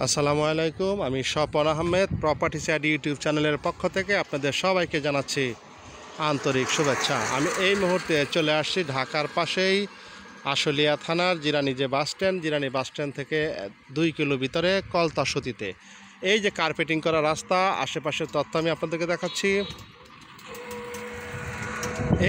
আসসালামু আলাইকুম। আমি Swapan Ahmed property side YouTube চ্যানেলের পক্ষ থেকে আপনাদের সবাইকে জানাচ্ছি আন্তরিক শুভেচ্ছা। আমি এই মুহূর্তে চলে আসছি ঢাকার পাশেই আশুলিয়া থানার জিরানী যে বাস স্ট্যান্ড থেকে 2 কিলো ভিতরে কলতাসতিতে এই যে কার্পেটিং করা রাস্তা, আশেপাশের তথ্য আমি আপনাদেরকে দেখাচ্ছি।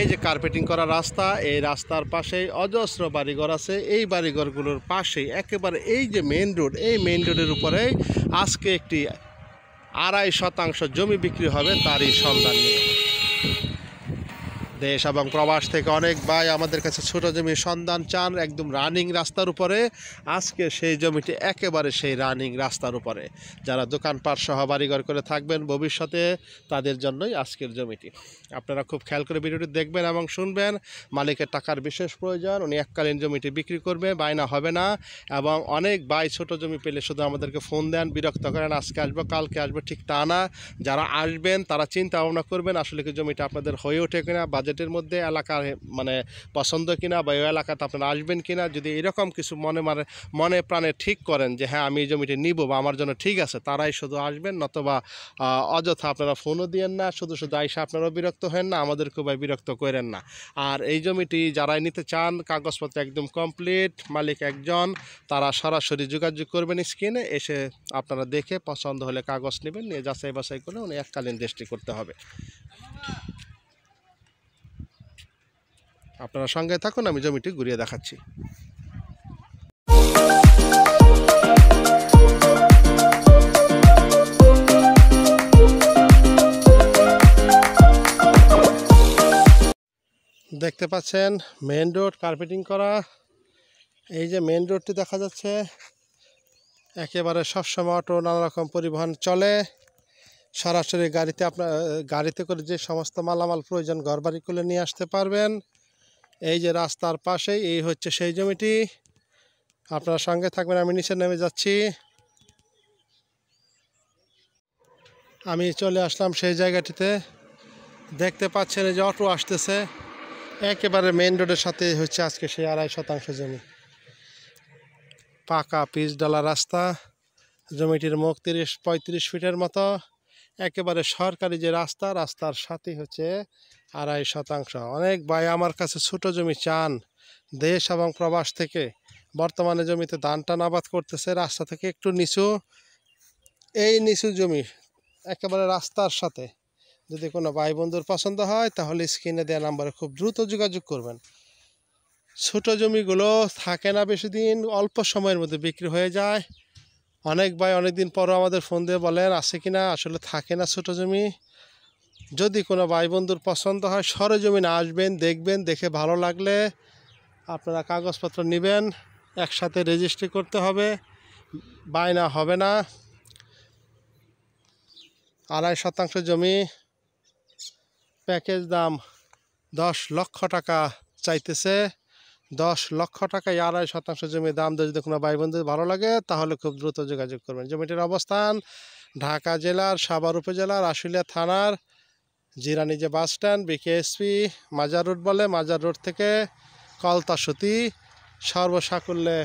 এই যে কার্পেটিং করা রাস্তা, এই রাস্তার পাশেই অজস্র বাড়িঘর আছে। এই বাড়িঘরগুলোর পাশেই একেবারে এই যে মেইন রোড, এই মেইন রোডের উপরেই আজকে একটি 2.5 শতাংশ জমি বিক্রি হবে, তারই সন্ধান নিয়ে দেশ এবং প্রবাস থেকে অনেক ভাই আমাদের কাছে ছোট জমির সন্ধান চান, একদম রানিং রাস্তার উপরে। আজকে সেই জমিটি একেবারে সেই রানিং রাস্তার উপরে, যারা দোকানপাট সহ বাড়িঘর করে থাকবেন ভবিষ্যতে তাদের জন্যই আজকের জমিটি। আপনারা খুব খেয়াল করে ভিডিওটি দেখবেন এবং শুনবেন। মালিকের টাকার বিশেষ প্রয়োজন, উনি এককালীন জমিটি বিক্রি করবে, বায়না হবে না। এবং অনেক ভাই ছোট জমি পেলে শুধু আমাদেরকে ফোন দেন, বিরক্ত করেন, আজকে আসবো কালকে আসবো, ঠিক তা না। যারা আসবেন তারা চিন্তা ভাবনা করবেন আসলে কি জমিটা আপনাদের হয়ে ওঠে কিনা, বাজেটের মধ্যে, এলাকার মানে পছন্দ কিনা, বা ওই এলাকাতে আপনারা আসবেন কিনা। যদি এরকম কিছু মনে প্রাণে ঠিক করেন যে হ্যাঁ আমি এই জমিটি নিব বা আমার জন্য ঠিক আছে, তারাই শুধু আসবেন, নতবা অযথা আপনারা ফোনও দিয়েন না, শুধু আইসা আপনারাও বিরক্ত হেন না, আমাদেরকেও ভাই বিরক্ত করেন না। আর এই জমিটি যারাই নিতে চান, কাগজপত্র একদম কমপ্লিট, মালিক একজন, তারা সরাসরি যোগাযোগ করবেন স্ক্রিনে এসে। আপনারা দেখে পছন্দ হলে কাগজ নেবেন, নিয়ে যাচাই বাছাই করে উনি এককালীন রেজিস্ট্রি করতে হবে। আপনারা সঙ্গে থাকুন, আমি জমিটি ঘুরিয়ে দেখাচ্ছি। দেখতে পাচ্ছেন মেন রোড কার্পেটিং করা। এই যে মেন রোডটি দেখা যাচ্ছে, একেবারে সবসময় অটো নানা রকম পরিবহন চলে। সরাসরি গাড়িতে করে যে সমস্ত মালামাল প্রয়োজন ঘরবাড়ি করে নিয়ে আসতে পারবেন। এই যে রাস্তার পাশেই এই হচ্ছে সেই জমিটি। আপনার সঙ্গে থাকবেন, আমি নিচে নেমে যাচ্ছি। আমি চলে আসলাম সেই জায়গাটিতে। দেখতে পাচ্ছেন এই যে অটো আসতেছে, একেবারে মেইন রোডের সাথে হচ্ছে আজকে সেই 2.5 শতাংশ জমি। পাকা পিচ ডালা রাস্তা, জমিটির মুখ 30-35 ফিটের মতো, একেবারে সরকারি যে রাস্তার সাথে হচ্ছে 2.5 শতাংশ। অনেক ভাই আমার কাছে ছোট জমি চান, দেশ এবং প্রবাস থেকে। বর্তমানে জমিতে ধান টান আবাদ করতেছে, রাস্তা থেকে একটু নিচু, এই নিচু জমি একেবারে রাস্তার সাথে। যদি কোনো ভাই বন্ধুর পছন্দ হয় তাহলে স্ক্রিনে দেওয়া নাম্বারে খুব দ্রুত যোগাযোগ করবেন। ছোট জমিগুলো থাকে না বেশি দিন, অল্প সময়ের মধ্যে বিক্রি হয়ে যায়। অনেক ভাই অনেক দিন পরও আমাদের ফোন দিয়ে বলেন আছে কিনা, আসলে থাকে না ছোট জমি। যদি কোনো ভাই বন্ধুর পছন্দ হয় সরেজমিনে আসবেন, দেখবেন, দেখে ভালো লাগলে আপনারা কাগজপত্র নেবেন, একসাথে রেজিস্ট্রি করতে হবে, বায়না হবে না। 2.5 শতাংশ জমি, প্যাকেজ দাম 10 লক্ষ টাকা চাইতেছে। 10 লক্ষ টাকায় 2.5 শতাংশ জমির দাম। যদি কোনো ভাই বন্ধু ভালো লাগে তাহলে খুব দ্রুত যোগাযোগ করবেন। জমিটির অবস্থান ঢাকা জেলার সাভার উপজেলার আশুলিয়া থানার জিরানী যে বাস স্ট্যান্ড, বিকেএসপি মাজার রোড বলে, মাজার রোড থেকে কলতাসতি সর্বসাকুল্যে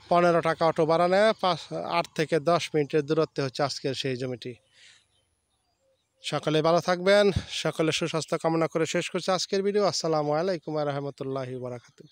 15 টাকা অটো ভাড়া নেয়। 8 থেকে 10 মিনিটের দূরত্বে হচ্ছে আজকের সেই জমিটি। সকলে ভালো থাকবেন, সকলে সুস্বাস্থ্য কামনা করে শেষ করছে আজকের ভিডিও। আসসালামু আলাইকুম ওয়া রাহমাতুল্লাহি ওয়া বারাকাতুহু।